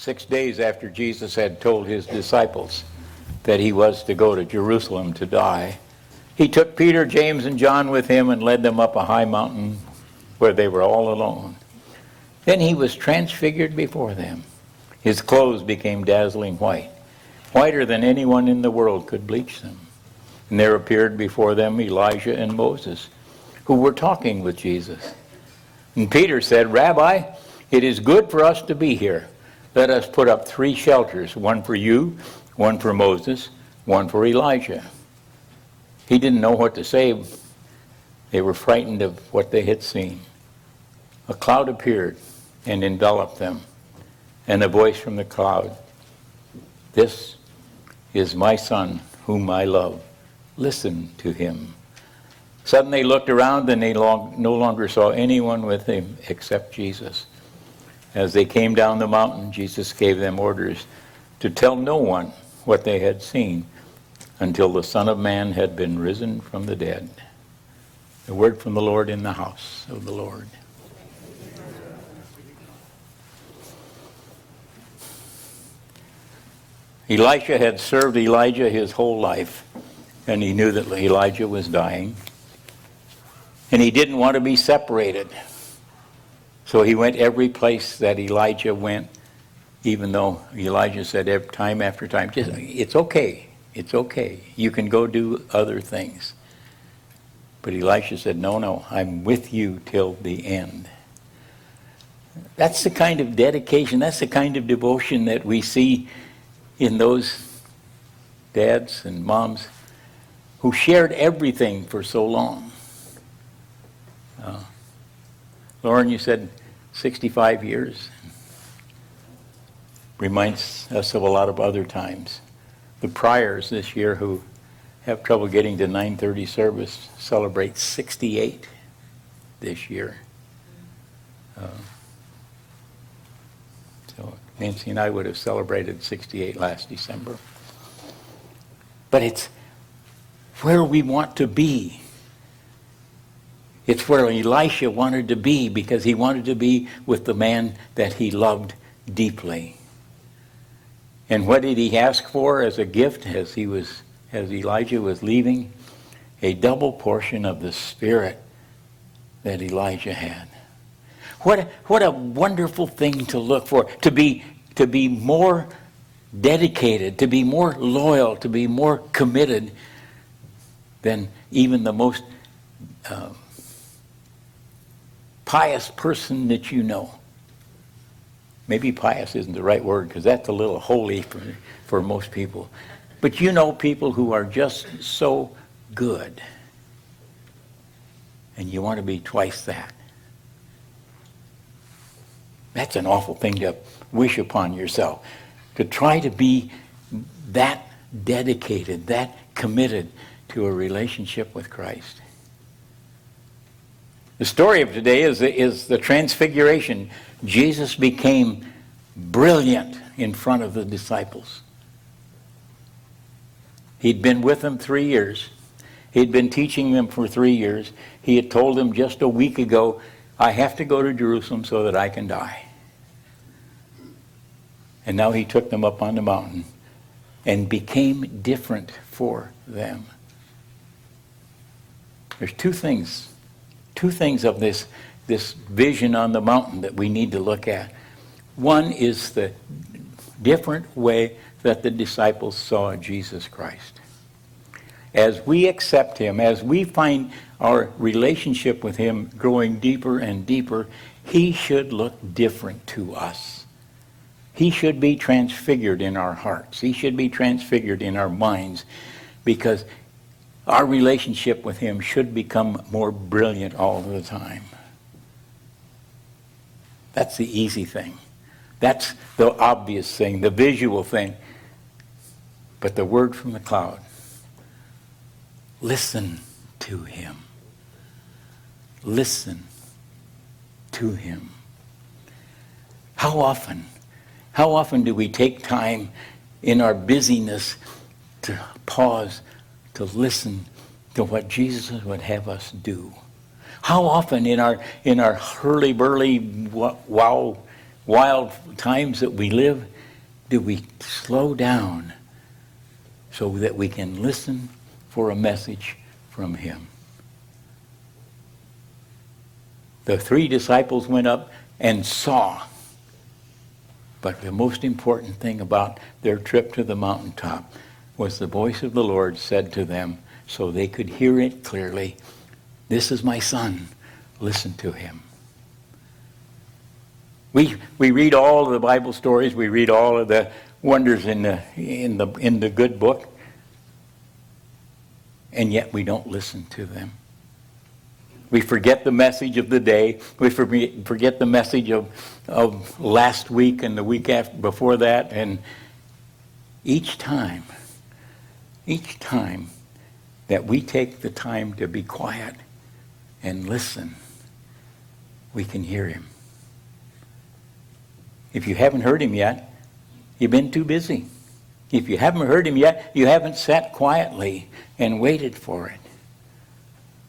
6 days after Jesus had told his disciples that he was to go to Jerusalem to die, he took Peter, James, and John with him and led them up a high mountain where they were all alone. Then he was transfigured before them. His clothes became dazzling white, whiter than anyone in the world could bleach them. And there appeared before them Elijah and Moses, who were talking with Jesus. And Peter said, "Rabbi, it is good for us to be here. Let us put up 3 shelters, one for you, one for Moses, one for Elijah." He didn't know what to say. They were frightened of what they had seen. A cloud appeared and enveloped them, and a voice from the cloud, "This is my son whom I love. Listen to him." Suddenly they looked around, and they no longer saw anyone with him except Jesus. As they came down the mountain, Jesus gave them orders to tell no one what they had seen until the Son of Man had been risen from the dead. The word from the Lord in the house of the Lord. Elisha had served Elijah his whole life, and he knew that Elijah was dying. And he didn't want to be separated. So he went every place that Elijah went, even though Elijah said time after time, "It's okay, it's okay. You can go do other things." But Elisha said, no, I'm with you till the end. That's the kind of dedication, that's the kind of devotion that we see in those dads and moms who shared everything for so long. Lauren, you said 65 years. Reminds us of a lot of other times. The Pryors this year who have trouble getting to 9:30 service celebrate 68 this year. So Nancy and I would have celebrated 68 last December. But it's where we want to be. It's where Elisha wanted to be, because he wanted to be with the man that he loved deeply. And what did he ask for as a gift as Elijah was leaving? A double portion of the Spirit that Elijah had. What a wonderful thing to look for, to be more dedicated, to be more loyal, to be more committed than even the most pious person that you know. Maybe pious isn't the right word, because that's a little holy for most people. But you know people who are just so good, and you want to be twice that. That's an awful thing to wish upon yourself, to try to be that dedicated, that committed to a relationship with Christ. The story of today is the transfiguration. Jesus became brilliant in front of the disciples. He'd been with them 3 years. He'd been teaching them for 3 years. He had told them just a week ago, "I have to go to Jerusalem so that I can die." And now he took them up on the mountain and became different for them. There's two things of this vision on the mountain that we need to look at. One is the different way that the disciples saw Jesus Christ. As we accept him, as we find our relationship with him growing deeper and deeper, he should look different to us. He should be transfigured in our hearts. He should be transfigured in our minds, because our relationship with him should become more brilliant all the time. That's the easy thing. That's the obvious thing, the visual thing. But the word from the cloud, listen to him. Listen to him. How often do we take time in our busyness to pause, to listen to what Jesus would have us do? How often in our hurly-burly, wild times that we live, do we slow down so that we can listen for a message from him? The 3 disciples went up and saw. But the most important thing about their trip to the mountaintop was the voice of the Lord said to them, so they could hear it clearly, "This is my son, listen to him." We read all of the Bible stories, we read all of the wonders in the good book, and yet we don't listen to them. We forget the message of the day. We forget the message of last week and the week before that. And each time that we take the time to be quiet and listen, we can hear him. If you haven't heard him yet, you've been too busy. If you haven't heard him yet, you haven't sat quietly and waited for it.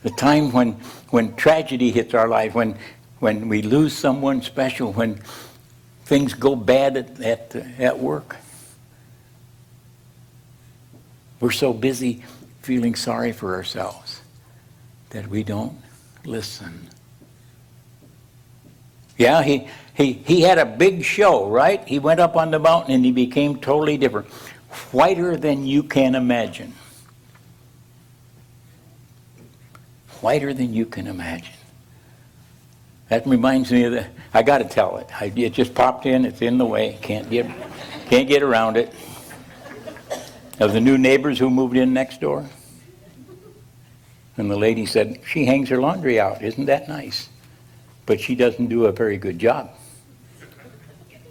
The time when tragedy hits our life, when we lose someone special, when things go bad at work. We're so busy feeling sorry for ourselves that we don't listen. Yeah, he had a big show, right? He went up on the mountain and he became totally different. Whiter than you can imagine. Whiter than you can imagine. That reminds me of I got to tell it. It just popped in. It's in the way. Can't get around it. Of the new neighbors who moved in next door. And the lady said, she hangs her laundry out. Isn't that nice? But she doesn't do a very good job.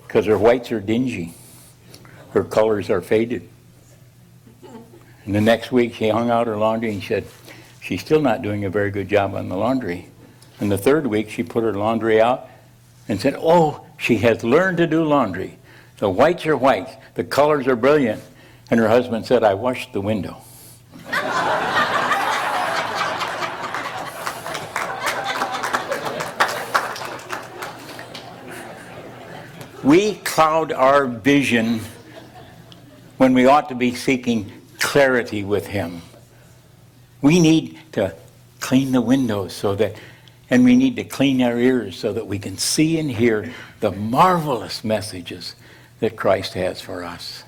Because her whites are dingy. Her colors are faded. And the next week she hung out her laundry and said, she's still not doing a very good job on the laundry. And the third week, she put her laundry out and said, oh, she has learned to do laundry. The whites are whites. The colors are brilliant. And her husband said, I washed the window. We cloud our vision when we ought to be seeking clarity with him. We need to clean the windows and we need to clean our ears so that we can see and hear the marvelous messages that Christ has for us.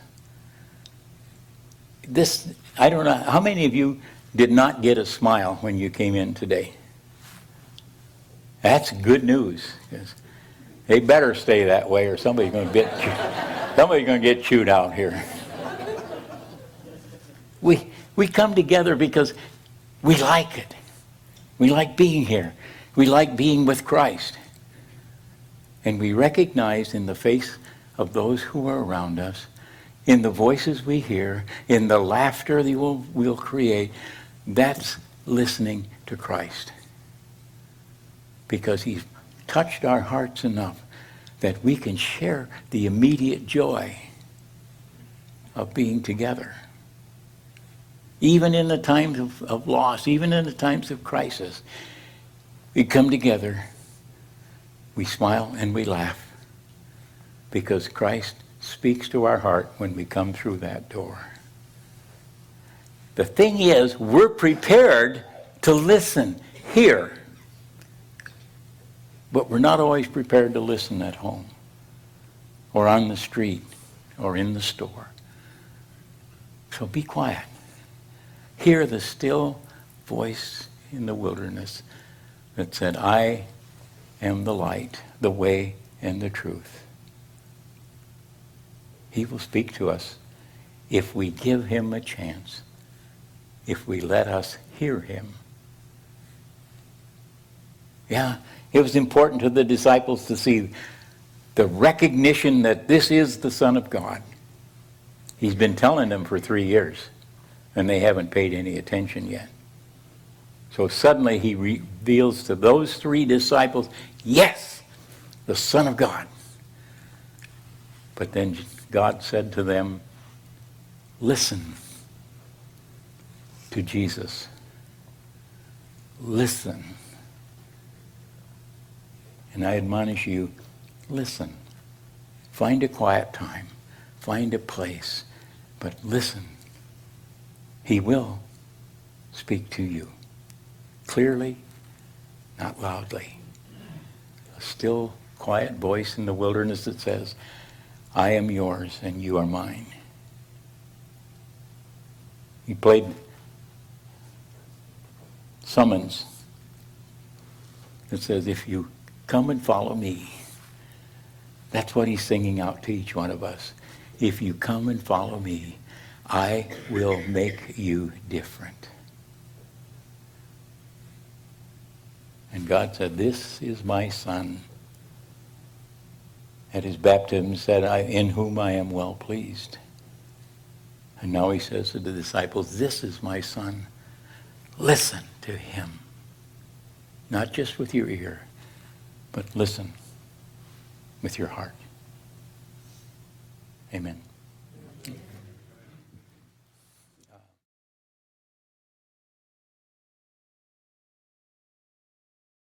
I don't know, how many of you did not get a smile when you came in today? That's good news. They better stay that way or somebody's going to get chewed out here. We come together because we like it. We like being here. We like being with Christ. And we recognize in the face of those who are around us, in the voices we hear, in the laughter that we'll create, that's listening to Christ. Because he's touched our hearts enough that we can share the immediate joy of being together. Even in the times of loss, even in the times of crisis, we come together, we smile and we laugh because Christ speaks to our heart when we come through that door. The thing is, we're prepared to listen here, but we're not always prepared to listen at home or on the street or in the store. So be quiet. Hear the still voice in the wilderness that said, I am the light, the way, and the truth. He will speak to us if we give him a chance, if we let us hear him. Yeah, it was important to the disciples to see the recognition that this is the Son of God. He's been telling them for 3 years, and they haven't paid any attention yet. So suddenly he reveals to those 3 disciples, yes, the Son of God. But then God said to them, listen to Jesus. Listen. And I admonish you, listen. Find a quiet time. find a place, but listen. He will speak to you clearly, not loudly. A still, quiet voice in the wilderness that says, I am yours and you are mine. He played summons that says, if you come and follow me, that's what he's singing out to each one of us. If you come and follow me, I will make you different. And God said, this is my son. At his baptism said, in whom I am well pleased. And now he says to the disciples, this is my son. Listen to him. Not just with your ear, but listen with your heart. Amen.